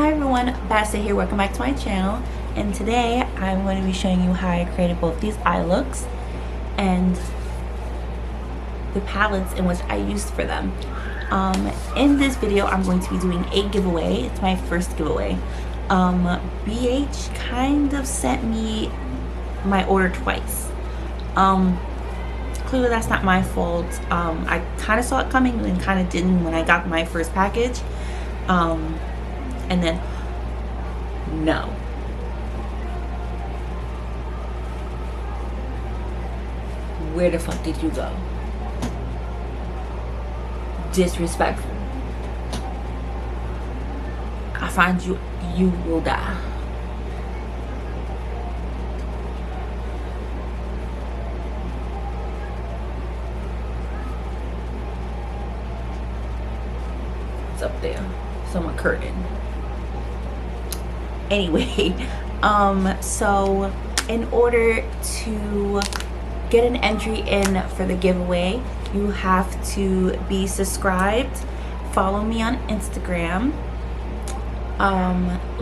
Hi everyone, Bastet here. Welcome back to my channel. And today I'm going to be showing you how I created both these eye looks and the palettes in which I used for them. In this video I'm going to be doing a giveaway. It's my first giveaway. Beige kind of sent me my order twice. Clearly that's not my fault. I kind of saw it coming and then kind of didn't when I got my first package. And then no. Where the fuck did you go? Disrespectful. I find you, you will die. It's up there. It's on my curtain. Anyway, so in order to get an entry in for the giveaway, you have to be subscribed, follow me on Instagram,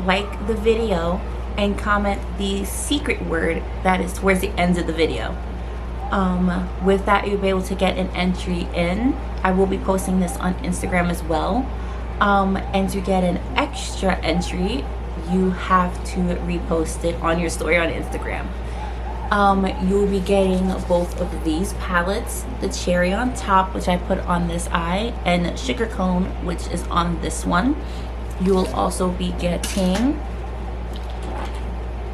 like the video, and comment the secret word that is towards the end of the video. With that, you'll be able to get an entry in. I will be posting this on Instagram as well. And to get an extra entry, you have to repost it on your story on Instagram. You will be getting both of these palettes, the cherry on top, which I put on this eye, and sugar cone, which is on this one. You will also be getting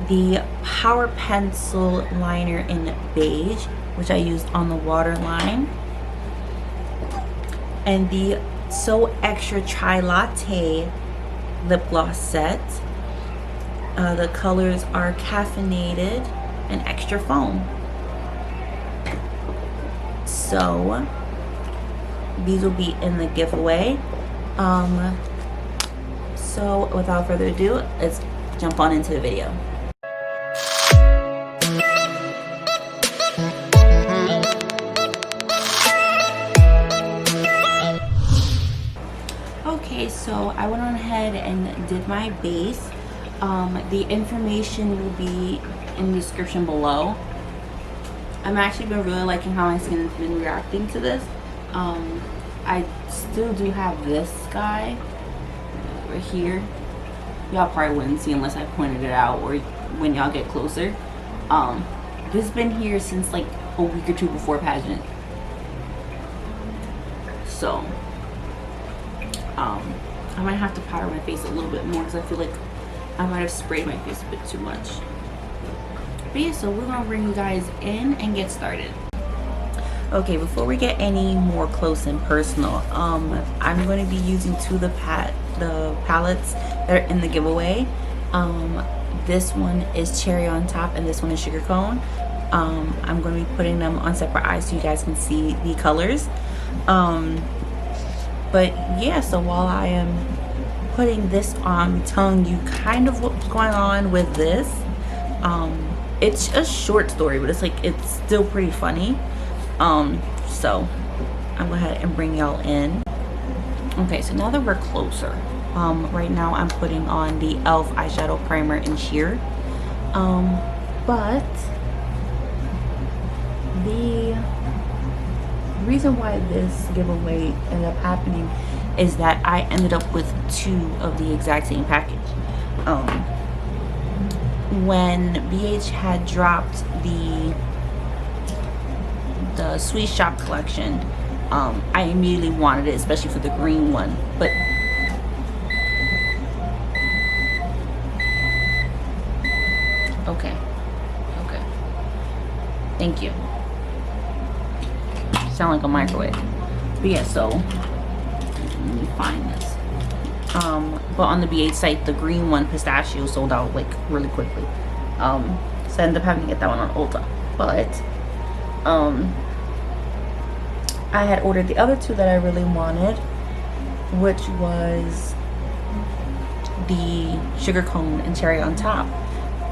the power pencil liner in beige, which I used on the waterline, and the So Extra Chai Latte lip gloss set. The colors are caffeinated and extra foam. So these will be in the giveaway. So without further ado, let's jump on into the video. Okay, so I went on ahead and did my base. The information will be in the description below. I'm actually been really liking how my skin has been reacting to this. I still do have this guy right here. Y'all probably wouldn't see unless I pointed it out or when y'all get closer. This has been here since like a week or two before pageant. So I might have to powder my face a little bit more because I feel like I might have sprayed my face a bit too much. But yeah, so we're gonna bring you guys in and get started. Okay, before we get any more close and personal, I'm going to be using the palettes that are in the giveaway. This one is cherry on top and this one is sugar cone. I'm going to be putting them on separate eyes so you guys can see the colors. But yeah, so while I am putting this on, telling you kind of what's going on with this, it's a short story, but it's still pretty funny. So I'm gonna go ahead and bring y'all in. Okay, so now that we're closer, right now I'm putting on the e.l.f. eyeshadow primer in sheer. But the reason why this giveaway ended up happening is that I ended up with 2 of the exact same package. When Beige had dropped the Sweet Shop collection, I immediately wanted it, especially for the green one. But okay, thank you. Sound like a microwave. But yeah, so let me find this. But on the BH site, the green one, pistachio, sold out like really quickly. So I ended up having to get that one on Ulta. But I had ordered the other 2 that I really wanted, which was the sugar cone and cherry on top.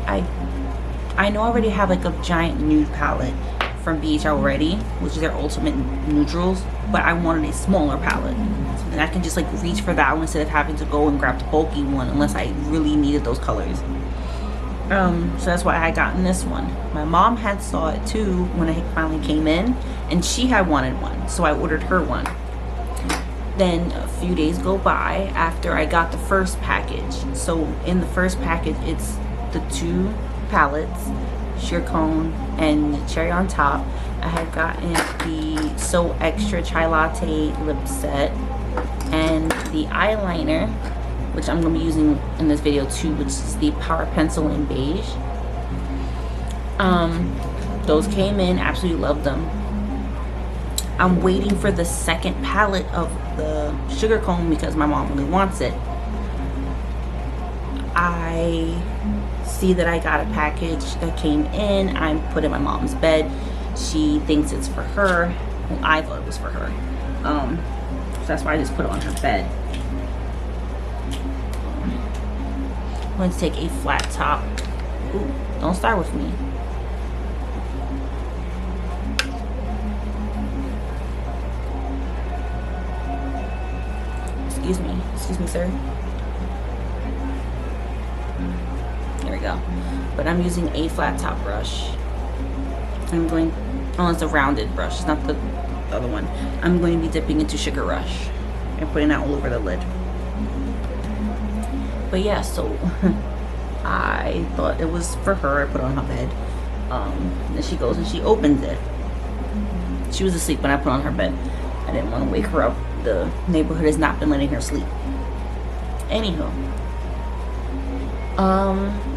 I know I already have like a giant nude palette from Beige already, which is their ultimate neutrals, but I wanted a smaller palette. So then I can just like reach for that one instead of having to go and grab the bulky one unless I really needed those colors. So that's why I gotten this one. My mom had saw it too when it finally came in, and she had wanted one, so I ordered her one. Then a few days go by after I got the first package. So in the first package, it's the 2 palettes, Sheer Cone and Cherry on Top. I had gotten the So Extra Chai Latte lip set and the eyeliner, which I'm going to be using in this video too, which is the Power Pencil in Beige. Those came in, absolutely loved them. I'm waiting for the second palette of the Sugar Cone because my mom really wants it. I see that I got a package that came in. I put it in my mom's bed. She thinks it's for her. Well, I thought it was for her. So that's why I just put it on her bed. I'm going to take a flat top. Ooh, don't start with me. Excuse me, sir. There we go. But I'm using a flat top brush. I'm going, oh, it's a rounded brush. It's not the other one. I'm going to be dipping into Sugar Rush and putting that all over the lid. But yeah, so I thought it was for her. I put it on her bed. Then she goes and she opens it. She was asleep when I put it on her bed. I didn't want to wake her up. The neighborhood has not been letting her sleep. Anywho,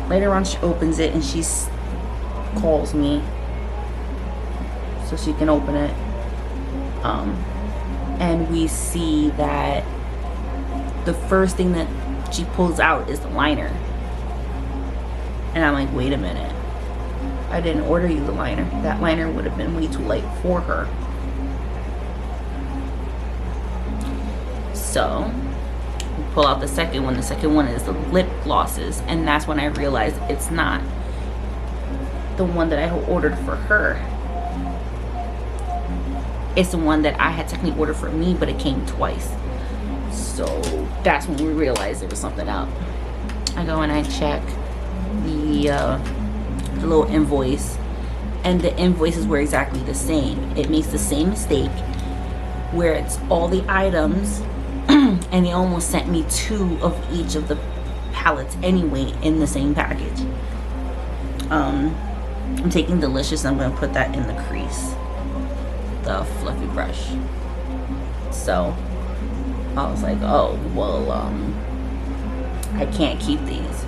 later on she opens it and she calls me so she can open it. And we see that the first thing that she pulls out is the liner. And I'm like, wait a minute. I didn't order you the liner. That liner would have been way too light for her. So we pull out the second one. The second one is the lip glosses, and that's when I realized it's not the one that I ordered for her. It's the one that I had technically ordered for me, but it came twice. So that's when we realized there was something up. I go and I check the little invoice, and the invoices were exactly the same. It makes the same mistake where it's all the items and they almost sent me 2 of each of the palettes anyway in the same package. I'm taking Delicious and I'm going to put that in the crease, the fluffy brush. So I was like, oh well, I can't keep these.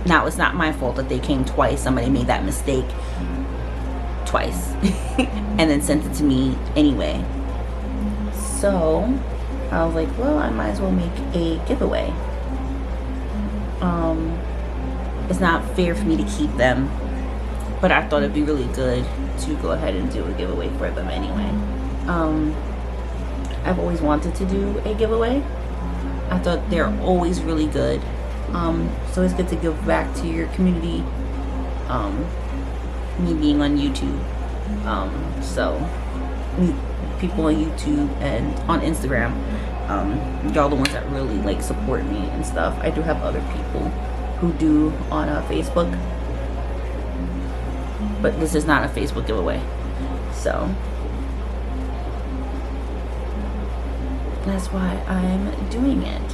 Now it's not my fault that they came twice. Somebody made that mistake twice and then sent it to me anyway. So I was like, well, I might as well make a giveaway. It's not fair for me to keep them, but I thought it'd be really good to go ahead and do a giveaway for them anyway. I've always wanted to do a giveaway. I thought they're always really good. So it's good to give back to your community. Me being on YouTube, so people on YouTube and on Instagram, y'all the ones that really like support me and stuff. I do have other people who do on Facebook, but this is not a Facebook giveaway, so that's why I'm doing it.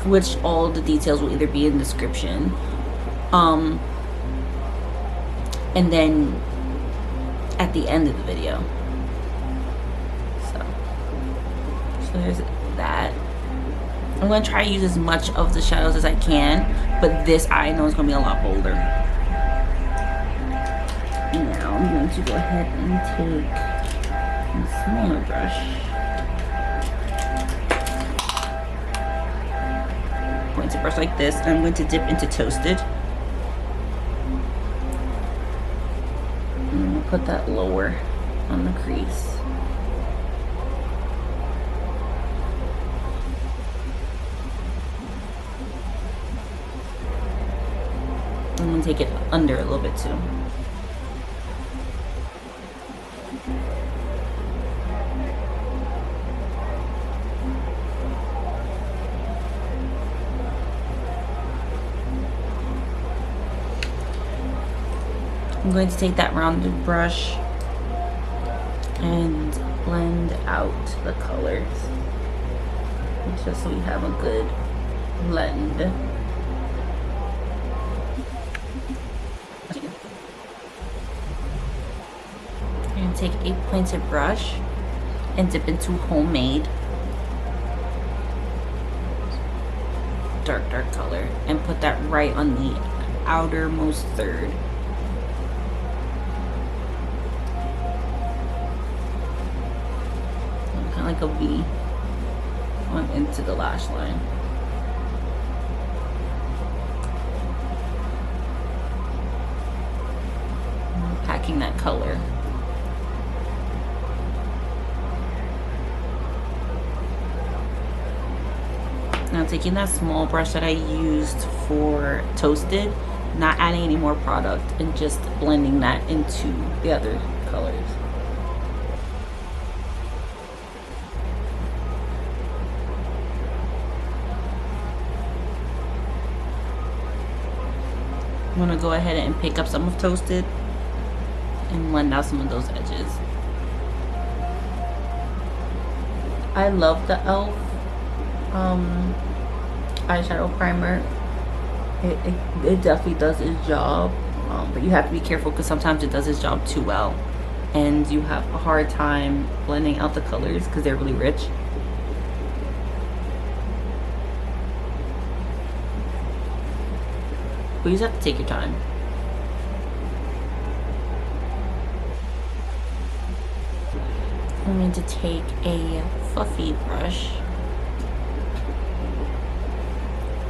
Which all the details will either be in the description, and then at the end of the video. So there's that. I'm going to try to use as much of the shadows as I can, but this I know is going to be a lot bolder. Now I'm going to go ahead and take a smaller brush. Going to brush like this, and I'm going to dip into Toasted. And we'll put that lower on the crease. gonna take it under a little bit too. I'm going to take that rounded brush and blend out the colors just so we have a good blend. I'm going to take a pointed brush and dip into Homemade dark color and put that right on the outermost third. Like a V on into the lash line. I'm packing that color. Now taking that small brush that I used for Toasted, not adding any more product, and just blending that into the other colors. I'm gonna go ahead and pick up some of Toasted and blend out some of those edges. I love the e.l.f. eyeshadow primer. It definitely does its job, but you have to be careful because sometimes it does its job too well and you have a hard time blending out the colors because they're really rich. But you just have to take your time. I'm going to take a fluffy brush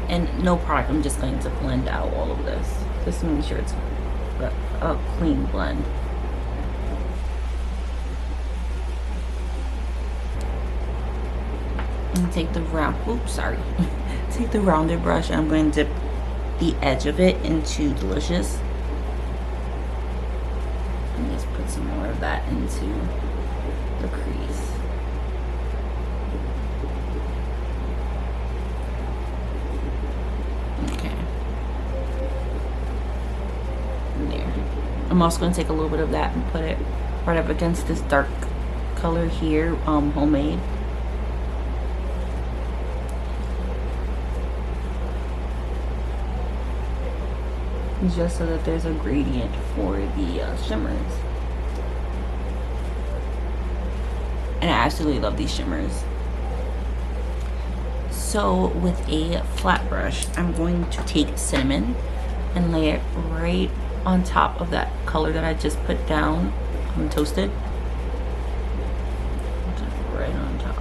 and no product. I'm just going to blend out all of this just to make sure it's a clean blend. And take the take the rounded brush and I'm going to dip the edge of it into Delicious and just put some more of that into the crease. Okay. And there. I'm also going to take a little bit of that and put it right up against this dark color here, Homemade. Just so that there's a gradient for the shimmers. And I absolutely love these shimmers. So with a flat brush, I'm going to take Cinnamon and lay it right on top of that color that I just put down on Toasted. Just right on top.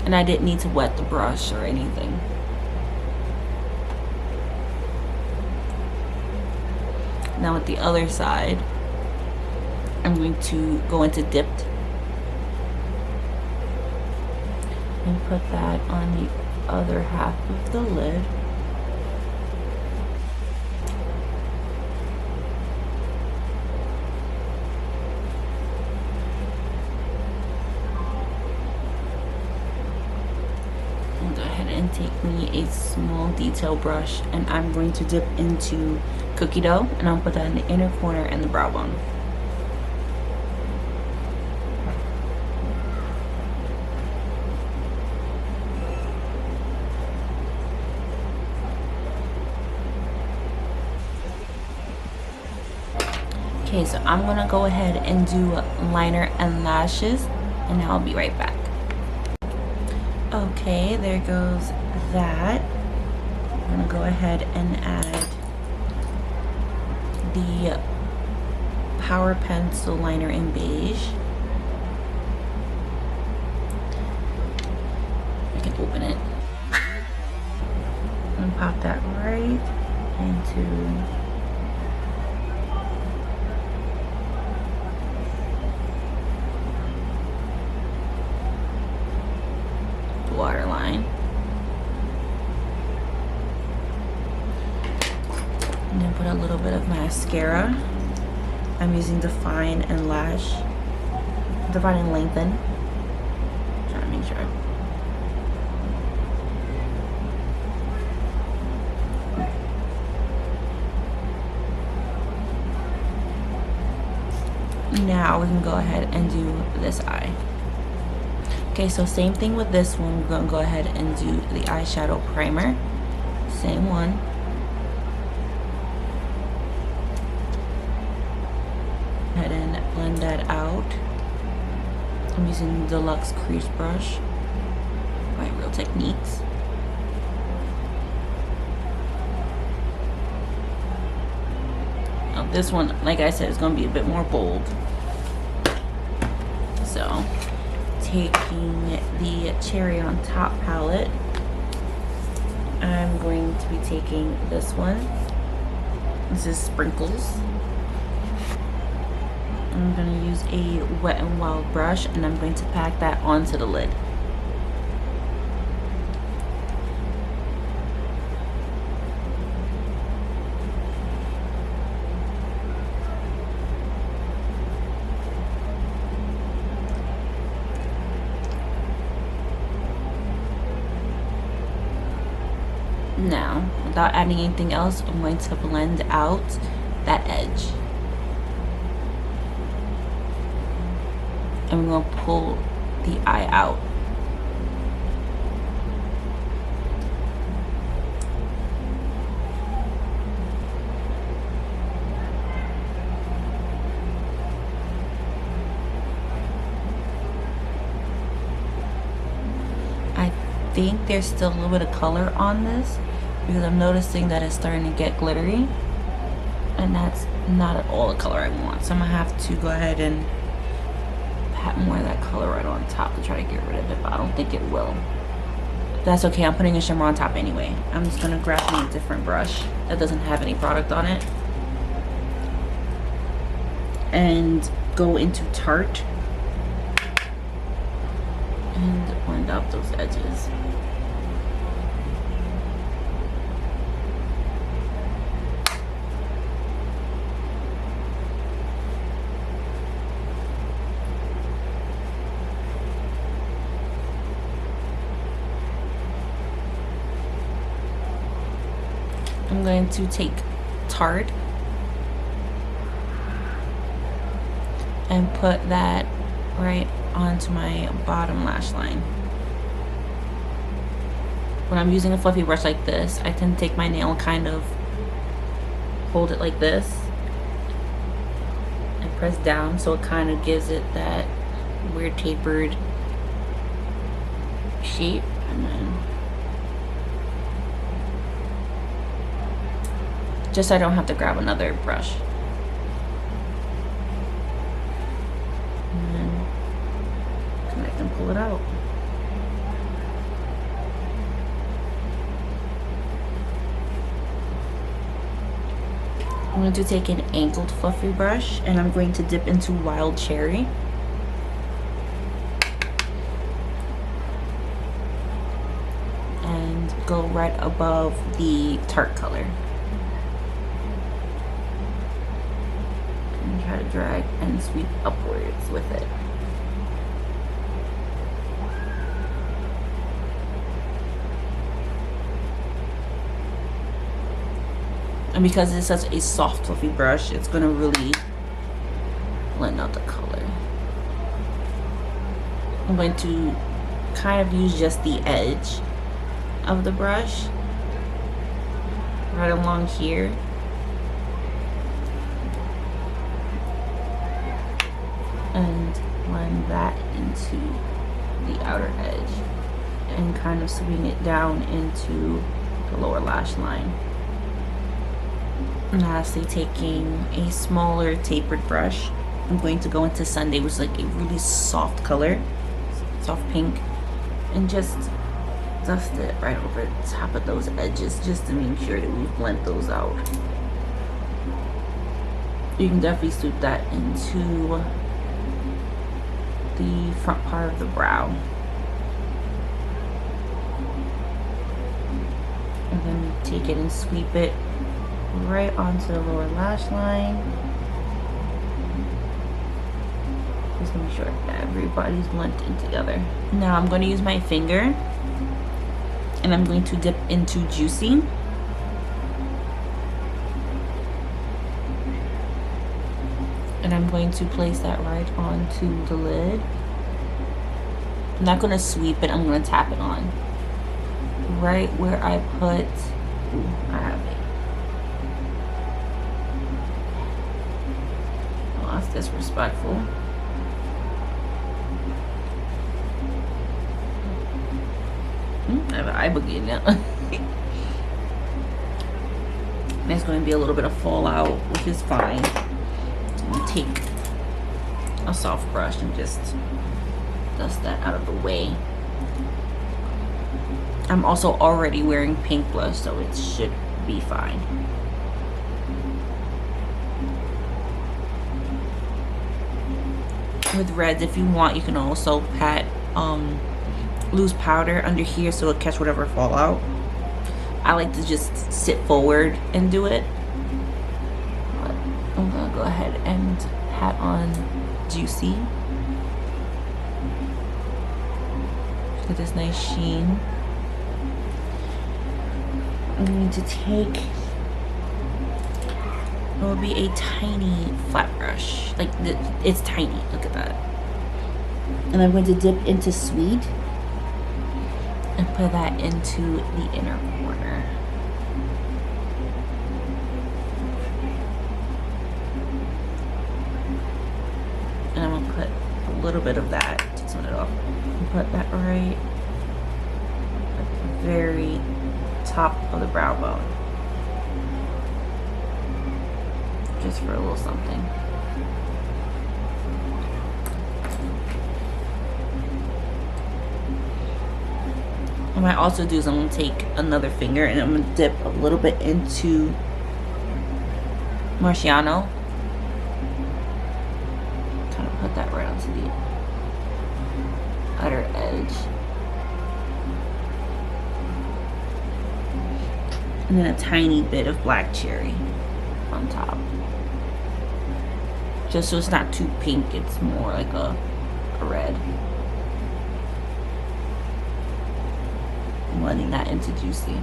And I didn't need to wet the brush or anything. Now with the other side, I'm going to go into Dipped and put that on the other half of the lid. And take me a small detail brush and I'm going to dip into Cookie Dough and I'll put that in the inner corner and the brow bone. Okay, so I'm gonna go ahead and do liner and lashes and I'll be right back. Okay, there goes that. I'm gonna go ahead and add the Power Pencil liner in Beige. I can open it and pop that right into And then put a little bit of mascara. I'm using Define and Lengthen. Trying to make sure. Now we can go ahead and do this eye. Okay, so same thing with this one. We're going to go ahead and do the eyeshadow primer. Same one. Go ahead and blend that out. I'm using Deluxe Crease Brush by Real Techniques. Now this one, like I said, is going to be a bit more bold. So, taking the Cherry on Top palette, I'm going to be taking this one. This is Sprinkles. I'm going to use a Wet n Wild brush, and I'm going to pack that onto the lid. Now, without adding anything else, I'm going to blend out that edge. And we're going to pull the eye out. I think there's still a little bit of color on this, because I'm noticing that it's starting to get glittery, and that's not at all the color I want. So I'm gonna have to go ahead and pat more of that color right on top to try to get rid of it, but I don't think it will. That's okay, I'm putting a shimmer on top anyway. I'm just gonna grab me a different brush that doesn't have any product on it and go into Tarte and blend out those edges. I'm going to take Tarte and put that right onto my bottom lash line. When I'm using a fluffy brush like this, I tend to take my nail and kind of hold it like this and press down, so it kind of gives it that weird tapered shape. And then just so I don't have to grab another brush. And then connect and pull it out. I'm going to take an angled fluffy brush, and I'm going to dip into Wild Cherry. And go right above the Tarte color. Try to drag and sweep upwards with it. And because it's such a soft fluffy brush, it's going to really blend out the color. I'm going to kind of use just the edge of the brush right along here. And blend that into the outer edge and kind of swing it down into the lower lash line. And lastly, taking a smaller tapered brush, I'm going to go into Sunday, which is like a really soft color, soft pink, and just dust it right over the top of those edges just to make sure that we blend those out. You can definitely sweep that into the front part of the brow, and then take it and sweep it right onto the lower lash line. Just to make sure everybody's blended together. Now I'm going to use my finger and I'm going to dip into Juicy. And I'm going to place that right onto the lid. I'm not going to sweep it, I'm going to tap it on. Right where I put, I have it. Oh, that's disrespectful. I have an eye boogie now. There's going to be a little bit of fallout, which is fine. I'm going to take a soft brush and just dust that out of the way. I'm also already wearing pink blush, so it should be fine. With reds, if you want, you can also pat loose powder under here so it'll catch whatever fallout. I like to just sit forward and do it. But I'm gonna go ahead and pat on Juicy. Get this nice sheen. I'm going to take, it will be a tiny flat brush. Like, it's tiny, look at that. And I'm going to dip into Sweet and put that into the inner corner. And I'm gonna put a little bit of that, take some of it off, and put that right at the very top of the brow bone. Just for a little something. What I also do is I'm going to take another finger and I'm going to dip a little bit into Marciano. Kind of put that right onto the outer edge. And then a tiny bit of black cherry on top. Just so it's not too pink, it's more like a red. Blending that into Juicy.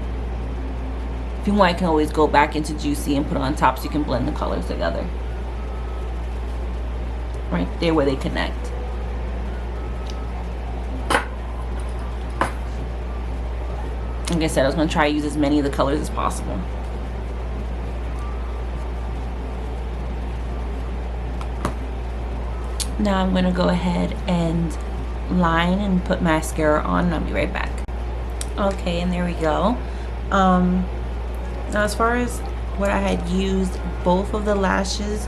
If you want, you can always go back into Juicy and put it on top so you can blend the colors together. Right there where they connect. Like I said, I was going to try to use as many of the colors as possible. Now I'm going to go ahead and line and put mascara on, and I'll be right back. Okay, and there we go. Now as far as what I had used, both of the lashes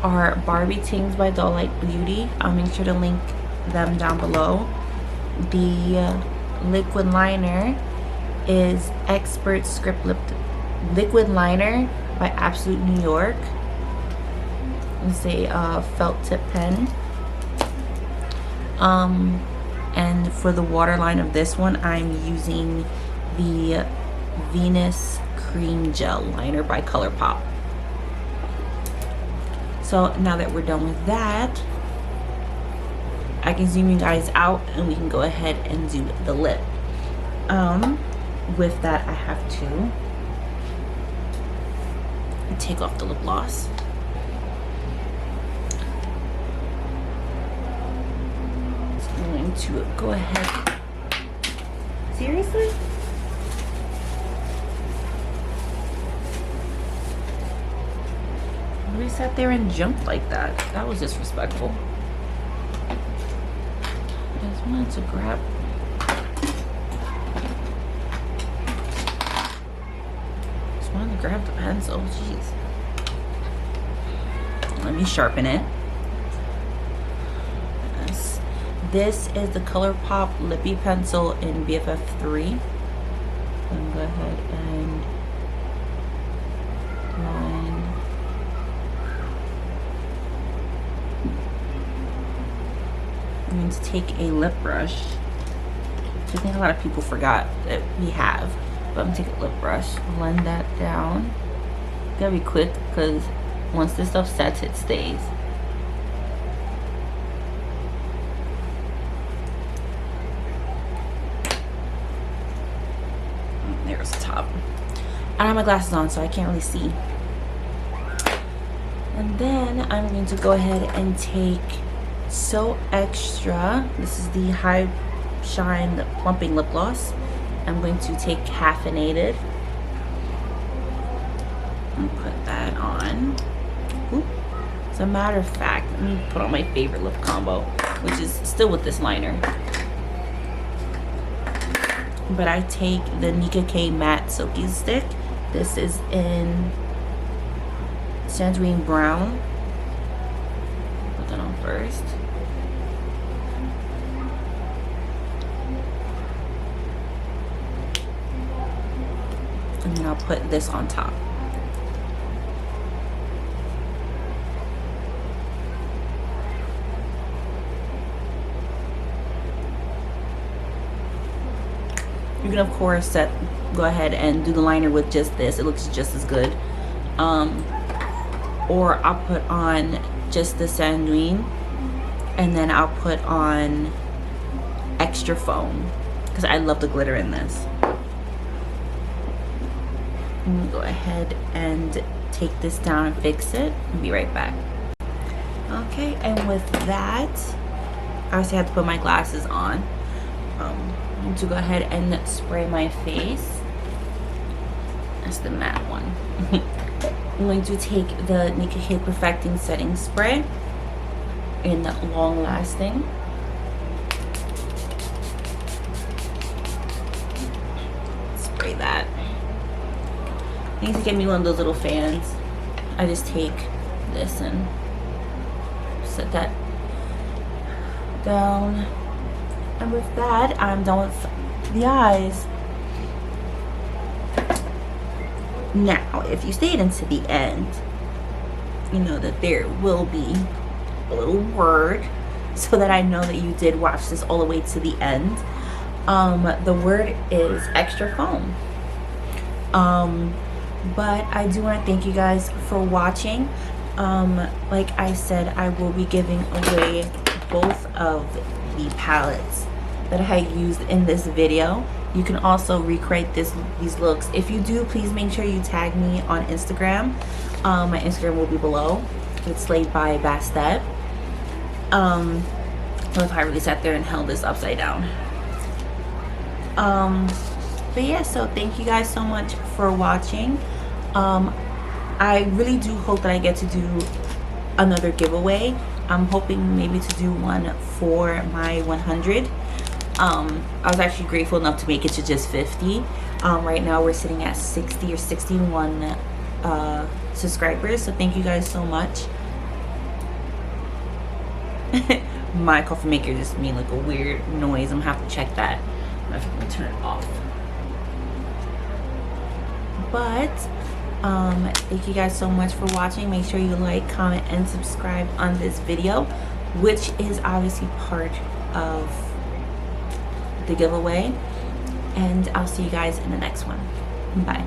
are Barbie Tings by Dollite Beauty. I'll make sure to link them down below. The liquid liner is Expert Script Liquid Liner by Absolute New York. It's a felt tip pen. And for the waterline of this one, I'm using the Venus Cream Gel Liner by ColourPop. So now that we're done with that, I can zoom you guys out and we can go ahead and do the lip. With that, I have to take off the lip gloss. To go ahead. Seriously? We sat there and jumped like that. That was disrespectful. I just wanted to grab. Just wanted to grab the pencil. Jeez. Let me sharpen it. This is the ColourPop Lippy Pencil in BFF3. I'm go ahead and line. I'm going to take a lip brush, which I think a lot of people forgot that we have. But I'm going to take a lip brush, blend that down. gotta be quick because once this stuff sets, it stays. There's the top. I don't have my glasses on, so I can't really see. And then I'm going to go ahead and take So Extra. This is the High Shine Plumping Lip Gloss. I'm going to take Caffeinated and put that on. Ooh. As a matter of fact, let me put on my favorite lip combo, which is still with this liner. But I take the Nika K Matte Silky Stick. This is in Tangerine Brown. Put that on first. And then I'll put this on top. You can of course go ahead and do the liner with just this. It looks just as good. Or I'll put on just the Sanguine, and then I'll put on Extra Foam because I love the glitter in this. I'm gonna go ahead and take this down and fix it. I'll be right back. Okay, and with that, I obviously have to put my glasses on. I'm going to go ahead and spray my face. That's the matte one. I'm going to take the Nika K Perfecting Setting Spray in Long Lasting. Spray that. I need to get me one of those little fans. I just take this and set that down. And with that, I'm done with the eyes. Now, if you stayed into the end, you know that there will be a little word so that I know that you did watch this all the way to the end. The word is Extra Foam. But I do want to thank you guys for watching. Like I said, I will be giving away both of the palettes that I used in this video. You can also recreate these looks. If you do, please make sure you tag me on Instagram. My Instagram will be below. It's Slayed by Bastet. What if I really sat there and held this upside down? But yeah, so thank you guys so much for watching. I really do hope that I get to do another giveaway. I'm hoping maybe to do one for my 100. I was actually grateful enough to make it to just 50. Right now we're sitting at 60 or 61 subscribers, so thank you guys so much. My coffee maker just made like a weird noise. I'm gonna have to check that. I'm gonna turn it off. But thank you guys so much for watching. Make sure you like, comment, and subscribe on this video, which is obviously part of the giveaway. And I'll see you guys in the next one. Bye.